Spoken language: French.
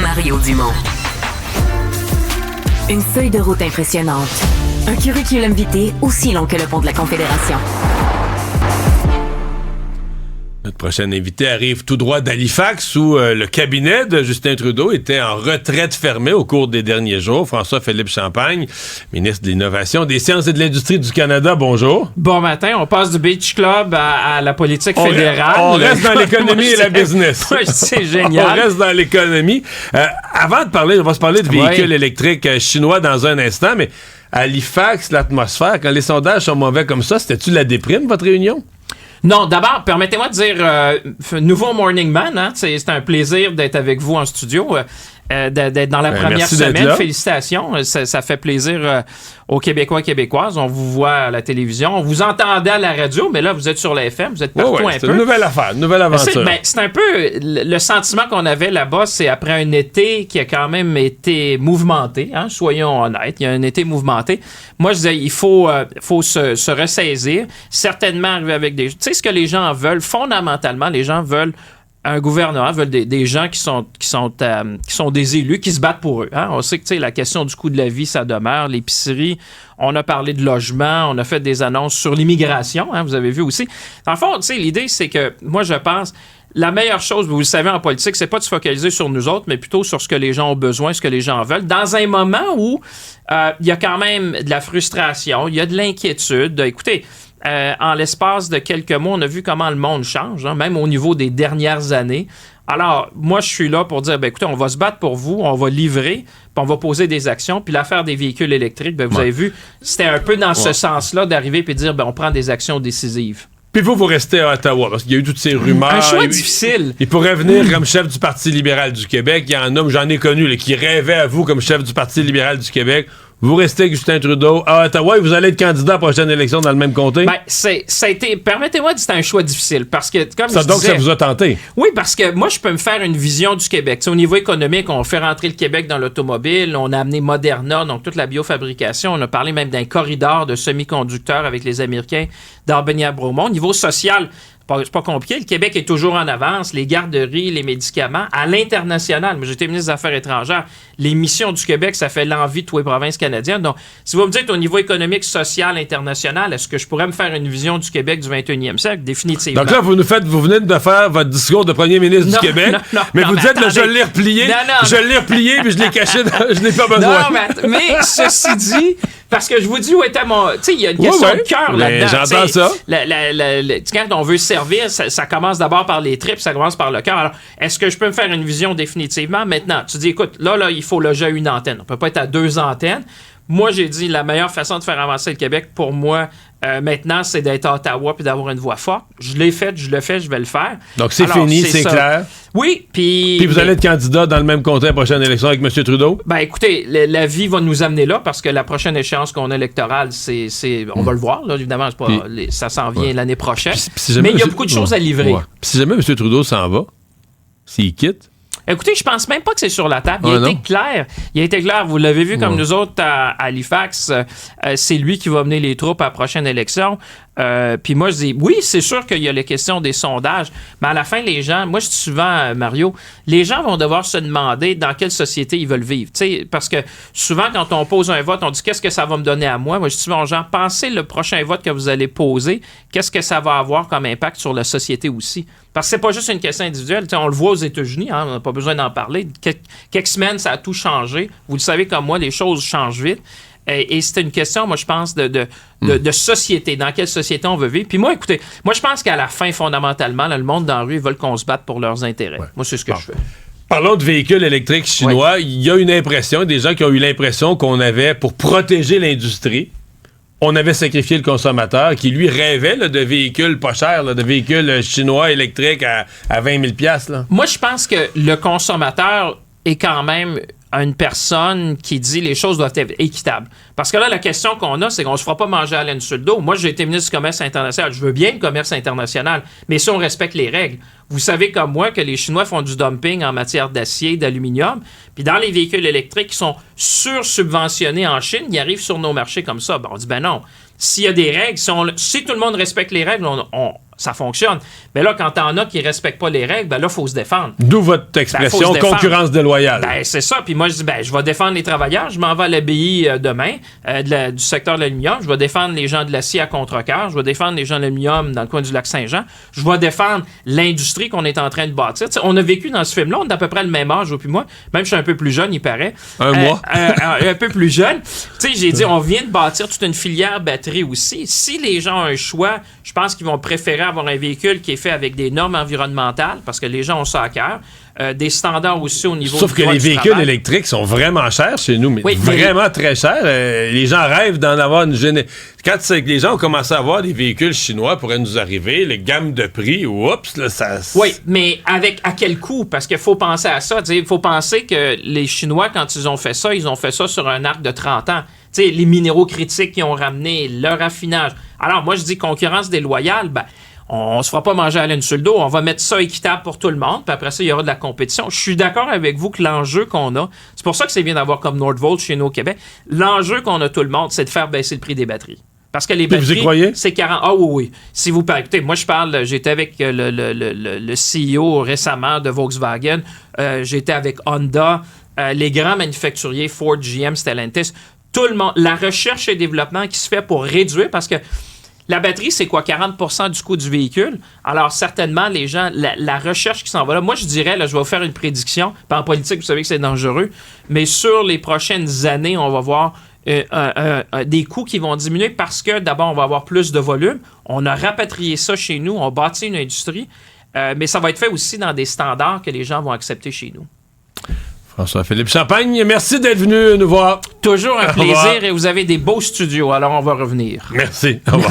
Mario Dumont. Une feuille de route impressionnante. Un curriculum vitae aussi long que le pont de la Confédération. Notre prochain invité arrive tout droit d'Halifax où le cabinet de Justin Trudeau était en retraite fermée au cours des derniers jours. François-Philippe Champagne, ministre de l'Innovation, des Sciences et de l'Industrie du Canada, bonjour. Bon matin, on passe du Beach Club à la politique fédérale. On reste dans l'économie et la business. C'est génial. On reste dans l'économie. Avant de parler, on va se parler de véhicules électriques chinois dans un instant, mais à Halifax, l'atmosphère, quand les sondages sont mauvais comme ça, c'était-tu la déprime, votre réunion? Non, d'abord, permettez-moi de dire, nouveau Morning Man, hein, c'est un plaisir d'être avec vous en studio, d'être dans la première semaine. Félicitations, ça fait plaisir aux Québécois et Québécoises. On vous voit à la télévision, on vous entendait à la radio, mais là, vous êtes sur la FM, vous êtes partout un peu. C'est une nouvelle affaire, une nouvelle aventure. C'est un peu le sentiment qu'on avait là-bas, c'est après un été qui a quand même été mouvementé, hein, soyons honnêtes, il y a un été mouvementé. Moi, je disais, il faut se ressaisir, certainement arriver avec des... Tu sais, ce que les gens veulent, fondamentalement, les gens veulent un gouvernement, veulent des gens qui sont des élus, qui se battent pour eux. Hein? On sait que la question du coût de la vie, ça demeure. L'épicerie, on a parlé de logement, on a fait des annonces sur l'immigration, hein, vous avez vu aussi. Dans le fond, l'idée, c'est que, moi, je pense, la meilleure chose, vous le savez en politique, c'est pas de se focaliser sur nous autres, mais plutôt sur ce que les gens ont besoin, ce que les gens veulent. Dans un moment où il y a quand même de la frustration, il y a de l'inquiétude. Écoutez, en l'espace de quelques mois, on a vu comment le monde change, hein, même au niveau des dernières années. Alors, moi, je suis là pour dire, écoutez, on va se battre pour vous, on va livrer, puis on va poser des actions. Puis l'affaire des véhicules électriques, vous avez vu, c'était un peu dans ce sens-là d'arriver et de dire, on prend des actions décisives. Puis vous restez à Ottawa, parce qu'il y a eu toutes ces rumeurs. Un choix difficile. Il pourrait venir comme chef du Parti libéral du Québec. Il y en a, j'en ai connu, là, qui rêvaient à vous comme chef du Parti libéral du Québec. Vous restez avec Justin Trudeau à Ottawa et vous allez être candidat à la prochaine élection dans le même comté? Ça a été... Permettez-moi de dire que c'est un choix difficile, parce que, comme je donc, disais... ça vous a tenté? Oui, parce que moi, je peux me faire une vision du Québec. Au niveau économique, on fait rentrer le Québec dans l'automobile, on a amené Moderna, donc toute la biofabrication, on a parlé même d'un corridor de semi-conducteurs avec les Américains d'Albany à Bromont. Au niveau social... C'est pas compliqué. Le Québec est toujours en avance. Les garderies, les médicaments. À l'international, moi, j'étais ministre des Affaires étrangères. Les missions du Québec, ça fait l'envie de toutes les provinces canadiennes. Donc, si vous me dites au niveau économique, social, international, est-ce que je pourrais me faire une vision du Québec du 21e siècle? Définitivement. Donc là, vous venez de faire votre discours de premier ministre du Québec, mais vous dites, là, je l'ai replié, puis je l'ai caché, je n'ai pas besoin. Non, mais ceci dit... Parce que je vous dis où était mon... Tu sais, il y a une question de cœur là-dedans. J'entends ça. Quand on veut servir, ça commence d'abord par les tripes, ça commence par le cœur. Alors, est-ce que je peux me faire une vision définitivement? Maintenant, tu dis, écoute, là, il faut loger une antenne. On peut pas être à 2 antennes. Moi, j'ai dit, la meilleure façon de faire avancer le Québec, pour moi, maintenant, c'est d'être à Ottawa puis d'avoir une voix forte. Je l'ai fait, je le fais, je vais le faire. Donc, c'est fini, c'est clair. Oui, puis... Puis vous allez être candidat dans le même comté à la prochaine élection avec M. Trudeau? Écoutez, la vie va nous amener là, parce que la prochaine échéance qu'on a électorale, on va le voir, là, évidemment, c'est pas, ça s'en vient l'année prochaine. Mais il y a beaucoup de choses à livrer. Puis si jamais M. Trudeau s'en va, s'il quitte... Écoutez, je pense même pas que c'est sur la table. Il a été clair. Vous l'avez vu comme nous autres à Halifax. C'est lui qui va mener les troupes à la prochaine élection. Puis moi, je dis, oui, c'est sûr qu'il y a les questions des sondages, mais à la fin, les gens, moi je dis souvent, Mario, les gens vont devoir se demander dans quelle société ils veulent vivre. T'sais, parce que souvent, quand on pose un vote, on dit, qu'est-ce que ça va me donner à moi? Moi, je dis souvent aux gens, pensez le prochain vote que vous allez poser, qu'est-ce que ça va avoir comme impact sur la société aussi? Parce que c'est pas juste une question individuelle. T'sais, on le voit aux États-Unis, hein, on n'a pas besoin d'en parler. Quelques semaines, ça a tout changé. Vous le savez comme moi, les choses changent vite. Et c'est une question, moi, je pense, de société. Dans quelle société on veut vivre? Puis moi, écoutez, moi, je pense qu'à la fin, fondamentalement, là, le monde dans la rue, ils veulent qu'on se batte pour leurs intérêts. Ouais. Moi, c'est ce que je fais. Parlons de véhicules électriques chinois. Il y a une impression, des gens qui ont eu l'impression qu'on avait, pour protéger l'industrie, on avait sacrifié le consommateur qui, lui, rêvait là, de véhicules pas chers, là, de véhicules chinois électriques à 20 000 $. Là. Moi, je pense que le consommateur est quand même une personne qui dit les choses doivent être équitables. Parce que là, la question qu'on a, c'est qu'on ne se fera pas manger à laine sur le dos. Moi, j'ai été ministre du Commerce international. Je veux bien le commerce international, mais si on respecte les règles. Vous savez comme moi que les Chinois font du dumping en matière d'acier, d'aluminium. Puis dans les véhicules électriques qui sont sursubventionnés en Chine, ils arrivent sur nos marchés comme ça. On dit, non. S'il y a des règles, si tout le monde respecte les règles, Ça fonctionne. Mais là, quand t'en as qui respectent pas les règles, ben là, il faut se défendre. D'où votre expression, concurrence déloyale. Ben, c'est ça. Puis moi, je dis, je vais défendre les travailleurs. Je m'en vais à l'ABI demain, du secteur de l'aluminium. Je vais défendre les gens de l'acier à Contrecoeur. Je vais défendre les gens de l'aluminium dans le coin du lac Saint-Jean. Je vais défendre l'industrie qu'on est en train de bâtir. T'sais, on a vécu dans ce film-là, on est à peu près le même âge, puis moi. Même je suis un peu plus jeune, il paraît. Un mois. Un peu plus jeune. Tu sais, j'ai dit, on vient de bâtir toute une filière batterie aussi. Si les gens ont un choix, je pense qu'ils vont préférer avoir un véhicule qui est fait avec des normes environnementales, parce que les gens ont ça à cœur, des standards aussi au niveau Sauf du que les véhicules travail. électriques sont vraiment chers chez nous, mais Oui, vraiment très chers. Les gens rêvent d'en avoir une Quand les gens ont commencé à avoir des véhicules chinois pourraient nous arriver, les gammes de prix, oups, là, ça... Oui, mais à quel coût? Parce qu'il faut penser à ça. Il faut penser que les Chinois, quand ils ont fait ça sur un arc de 30 ans. T'sais, les minéraux critiques qu'ils ont ramenés, le raffinage. Alors, moi, je dis concurrence déloyale, on se fera pas manger à laine sur le dos, on va mettre ça équitable pour tout le monde, puis après ça, il y aura de la compétition. Je suis d'accord avec vous que l'enjeu qu'on a, c'est pour ça que c'est bien d'avoir comme Nordvolt chez nous au Québec, l'enjeu qu'on a tout le monde, c'est de faire baisser le prix des batteries. Parce que les batteries, vous y croyez? c'est 40... Ah oui. Si vous parlez... Écoutez, moi, j'étais avec le CEO récemment de Volkswagen, j'étais avec Honda, les grands manufacturiers, Ford, GM, Stellantis, tout le monde, la recherche et développement qui se fait pour réduire, parce que la batterie, c'est quoi? 40% du coût du véhicule. Alors, certainement, les gens, la recherche qui s'en va là, moi, je dirais, là, je vais vous faire une prédiction. En politique, vous savez que c'est dangereux, mais sur les prochaines années, on va voir des coûts qui vont diminuer parce que, d'abord, on va avoir plus de volume. On a rapatrié ça chez nous, on bâtit une industrie, mais ça va être fait aussi dans des standards que les gens vont accepter chez nous. François-Philippe Champagne, merci d'être venu nous voir. Toujours un plaisir et vous avez des beaux studios, alors on va revenir. Merci. Au revoir.